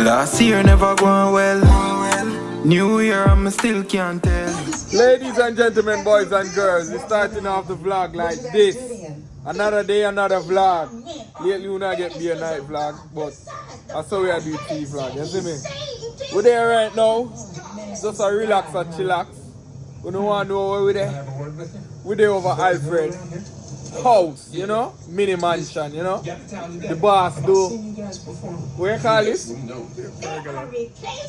Last year never going well. New year I still can't tell. Ladies and gentlemen, boys and girls, we're starting off the vlog like this. Another day, another vlog. Lately we not get be a night vlog, but that's how we are doing TV vlog, you see me? We're there right now. Just a relax and chillax. We don't want to know where we're there. We're there over Alfred house, you know? Mini mansion, you know? The boss do. What you call this?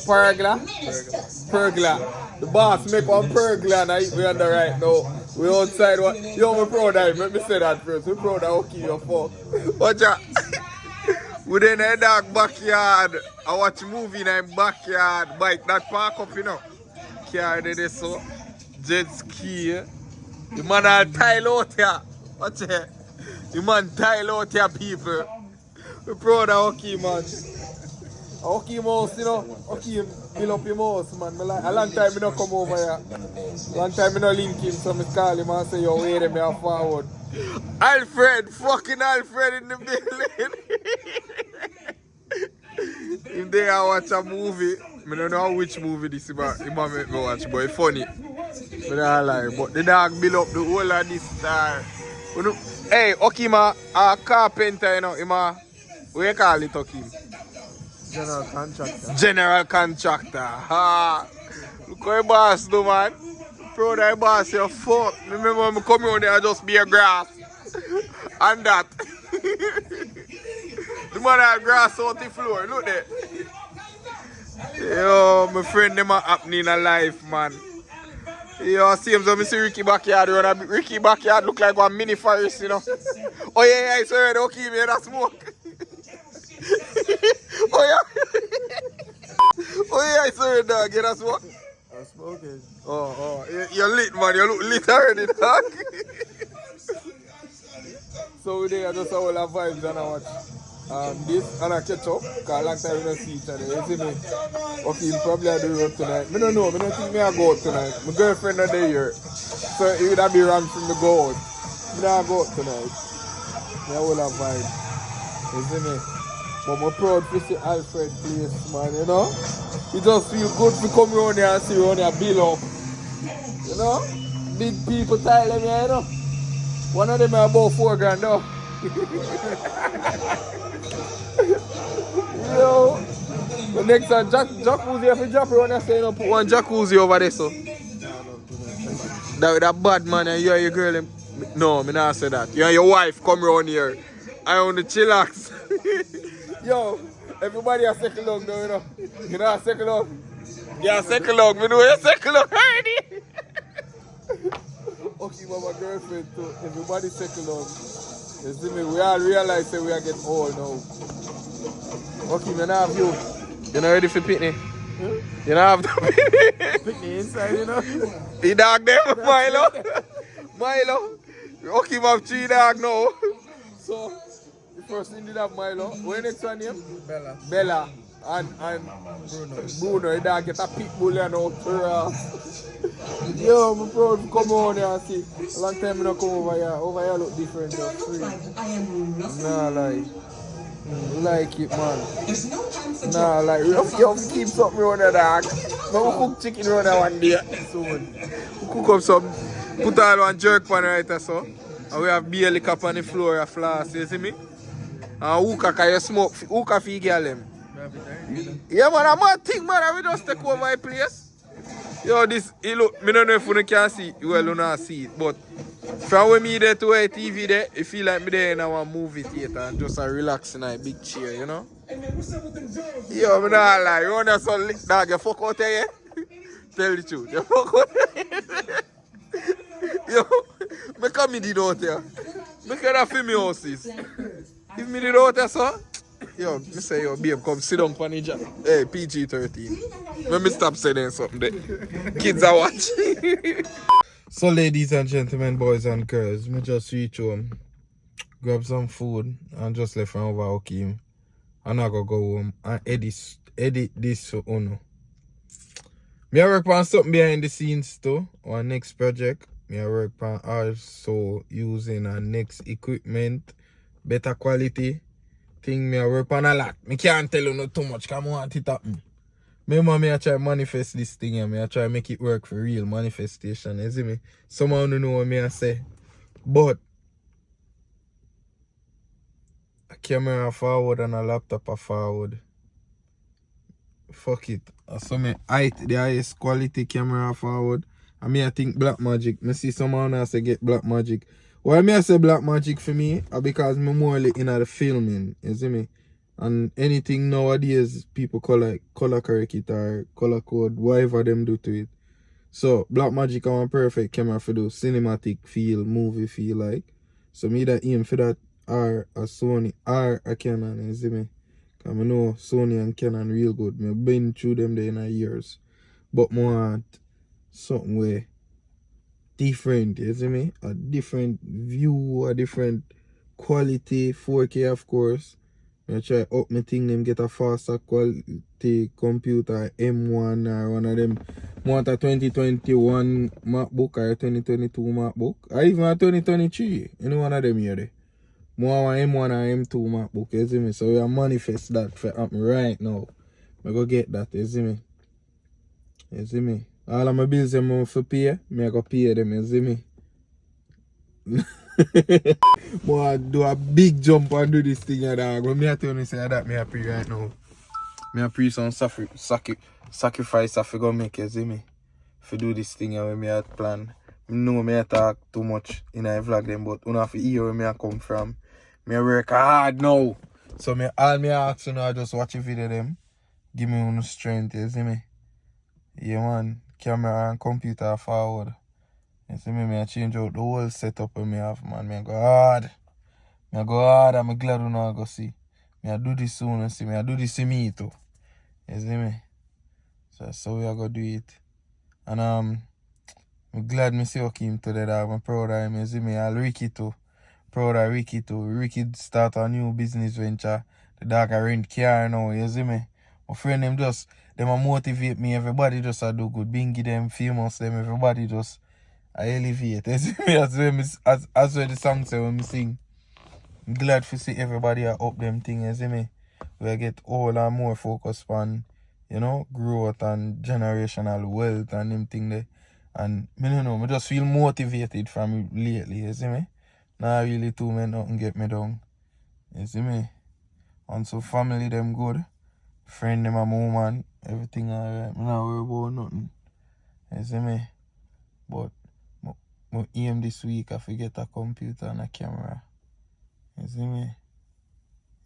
Pergola. Pergola. The boss make one pergola and we under right now. We outside what? Yo, we're proud of him. Let me say that first. We're proud of okay, your fuck. Watch out. We're in a dark backyard. I watch a movie in the backyard. Bike that park up, you know. Car did this so. Jet ski. The man all tile out here. Watch it. The man tile out here, people. We're proud of Oki, man. Oki mouse, you know. Oki build up your mouse, man. A long time I don't come over here. Long time I don't link him, so I call him and say, yo, wait a minute, forward. Alfred, fucking Alfred in the building. If they are watch a movie, I don't know which movie this is, but it might make me watch, but it's funny. But I lie. But the dog build up the whole of this star. Hey, Okima, a carpenter, you know, what you call it, Okim? General contractor. General contractor. Ha! Look how your boss do, man. Proud of your boss, your fuck. Remember when I come here there, I just be a grass. And that. The man had grass out the floor, look there. Yo, my friend, them are happening in life, man. Yo, same as I see Ricky backyard. Ricky backyard look like one mini forest, you know. Oh yeah, it's already okay, man, that smoke. Oh yeah. Oh yeah, it's already dog, get that smoke. I'm smoking. Oh, you're lit, man, you look lit already, dog. So we there just all our vibes and I watch this and I catch up, because a long time we don't see each other, you see me? Okay, probably I do road tonight. I don't know, I don't think I go out tonight. My girlfriend are there, so it would be wrong for me to go out. I don't go out tonight. I will have vibe, you see me? But I'm proud to see Alfred place, man, you know? It just feel good to come around here and see around here build up. You know? Big people tile them here, you know? One of them are about $4,000 though. Yo, the next time jacuzzi, if you drop it on there, say you know, put one jacuzzi over there, so. That bad man and you and your girl, no, me not say that. You and your wife come around here. I want to chillax. Yo, everybody has second log though, you know. You know a second log? Yeah, second log. Me know your second log already. Okay, but my girlfriend too. Everybody second log. You see me? We all realize that we are getting old now. Okay, you not have you. You're not ready for picnic? You not have the picnic? Picnic inside, you know? The dog there for Milo. Milo. Okay, we have 3 dogs now. So, the first thing did have Milo. What next one name? Bella. Bella. And Bruno, the dog get a pit bull and out. Yo, I'm proud to come on here and see. A long time I don't come over here. Over here look different though. Free. Nah, like. Like it, man. Nah, like, we have to keep something around the dog. But we cook chicken around there one day soon. We cook up some, put all one jerk pan right there, so. And we have beer liquor on the floor, a flask, you see me? And hookah, because you smoke, hookah for you girl them. Yeah, man, I'm a thing, man, we just take over my place. Yo, this, look, I don't know if you can see it, well, you don't see it, but from when me there to a TV there, it feel like me there in a movie theater and just a relaxing in a big chair, you know? Yo, I'm not lie, you want to son lick dog, you fuck out here? Tell the truth, you fuck out here? Yo, me come me did out here. Me can film me houses. If me did out here, so, yo, me say, yo, babe, come sit down for the job. Hey, PG-13. Let me stop saying something there. Kids are watching. So, ladies and gentlemen, boys and girls, me just reach home, grab some food, and just left from over Okim. And I go home and edit this for Uno. Me I work on something behind the scenes too, on next project. Me I work on also using our next equipment, better quality, thing me I work on a lot. Me can't tell you not too much because I want it happen. Remember me I try manifest this thing and me I try make it work for real manifestation, you see me? Someone don't know what me I say. But a camera forward and a laptop are forward. Fuck it. So me the highest quality camera forward. And me I think Black Magic. Me see someone else say get Black Magic. Why me I say Black Magic for me? Because me more in the filming, you see me? And anything nowadays people color correct it or color code, whatever them do to it. So Black Magic are one perfect camera for those cinematic feel, movie feel like. So me that aim for that or a Sony or a Canon, you see me? Cause I know Sony and Canon real good. I've been through them there in years. But I want something way different, you see me? A different view, a different quality, 4K of course. I try up my thing, them get a faster quality computer, M1 or one of them. I want a 2021 MacBook or a 2022 MacBook. Or even a 2023. You know one of them here there. I want an M1 or M2 MacBook, you see me? So we manifest that for happen right now. I go get that, you see me? You see me? All of my bills I'm going to pay, I go pay them, you see me? I do a big jump and do this thing, dog. When me I tell you say that, me happy right now. Me happy some sacrifice I go make, you see me? If you do this thing when me had plan. I know me I talk too much in a vlog them, but you have to hear where me I come from. Me work hard now. So all me ask you now, just watch a video them. Give me one strength, you see me? Yeah man, camera and computer forward. You see me, I change out the whole setup when me have, man. I go hard. I'm glad you know I go see. I do this soon and see me. I do this in me too. You see me? So we are going to do it. And I'm glad me see Hakeem today, dog. I'm proud of him. You see me? I'll Ricky too. Proud of Ricky too. Ricky start a new business venture. The dog I rent car now, you see me? My friend them motivate me. Everybody just do good. Bingy them, famous them, everybody just I elevate. You see me? As well the song say when me sing. I'm glad to see everybody up them thing, you see me? We get all and more focus on, you know, growth and generational wealth and them thing there. And me don't know, I just feel motivated from it lately, you see me? Now really too man nothing get me down. You see me? And so family them good. Friend them a woman, everything alright. Me not worry about nothing. You see me? But my aim this week I forget a computer and a camera. You see me?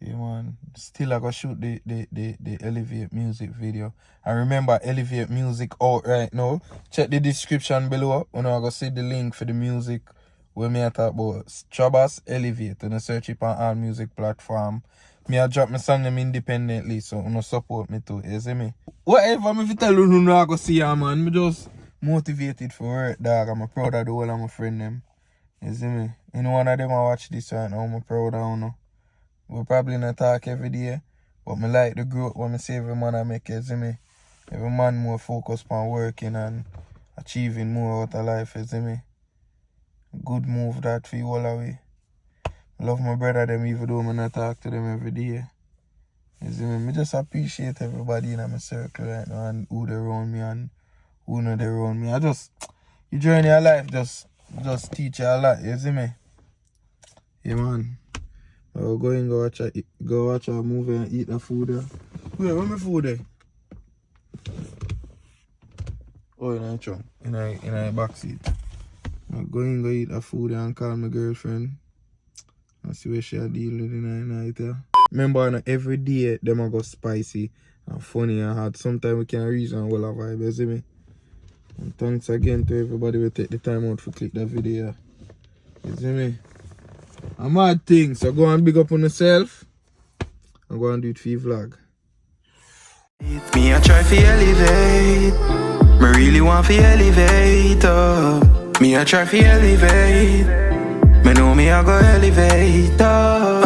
Yeah man. Still I go shoot the Elevate music video. And remember Elevate music out right now. Check the description below. You know I go see the link for the music where me I talk about Trabass Elevate and I search it on all music platform. Me I drop my song them independently, so you support me too, you see me? Whatever me tell you no I go see ya man. Me just motivated for work, dog. I'm proud of the whole of my friend them. You see me? You know one of them I watch this right now, I'm proud of you. We probably not talk every day, but me like the growth when I see every man I make, you see me? Every man more focused on working and achieving more out of life, you see me? Good move that for you all away. I love my brother them even though I not talk to them every day. You see me? I just appreciate everybody in my circle right now and who they around me and who know they around me. You journey your life just teach you a lot, you see me? Yeah man. I'll go and go watch a movie and eat the food there. Where my food there? Oh, in a trunk, in a back seat. I'll go and go eat the food there and call my girlfriend. And see where she'll deal with it in the night there. Remember, every day them are go spicy and funny and hard. Sometimes we can reason well a vibe, you see me? And thanks again to everybody who take the time out to click that video. You see me? A mad thing, so go and big up on yourself and go and do it for your vlog. Me I try to elevate. Me really want to elevate up. Me I try to elevate. Me know me I go elevate up.